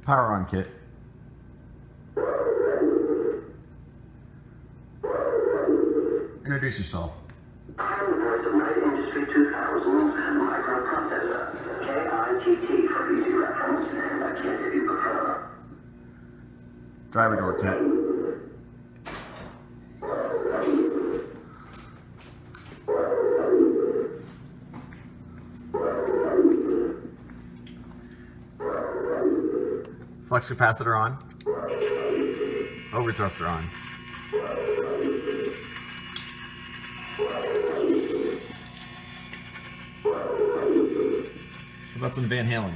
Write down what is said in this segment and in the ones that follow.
Power on, KITT. Introduce yourself. I'm the voice of Night Industry 2000's microprocessor, KITT for easy reference, a KITT if you prefer. Driver door, KITT. Flux capacitor on. Overthruster on. How about some Van Halen?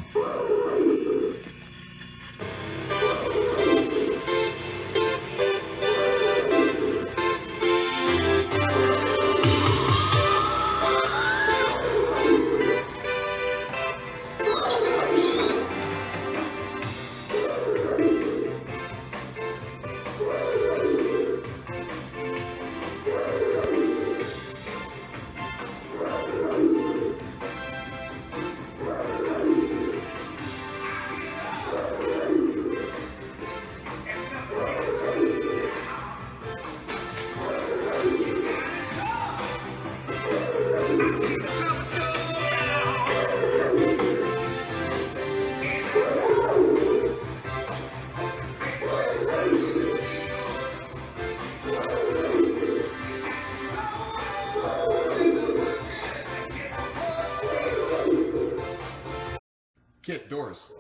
KITT doors.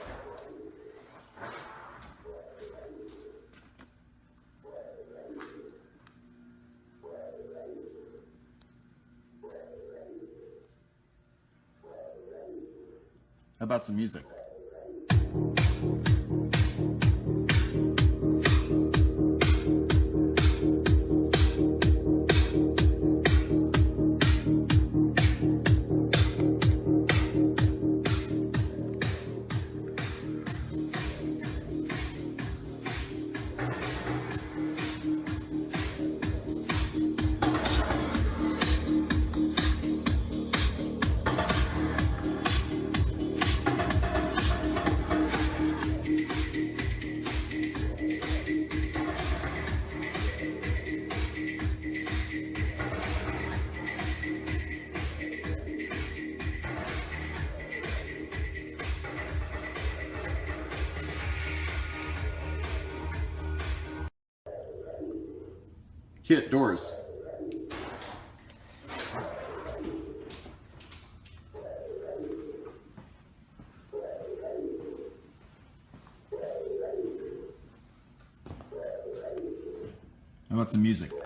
How about some music? KITT doors. How about some music?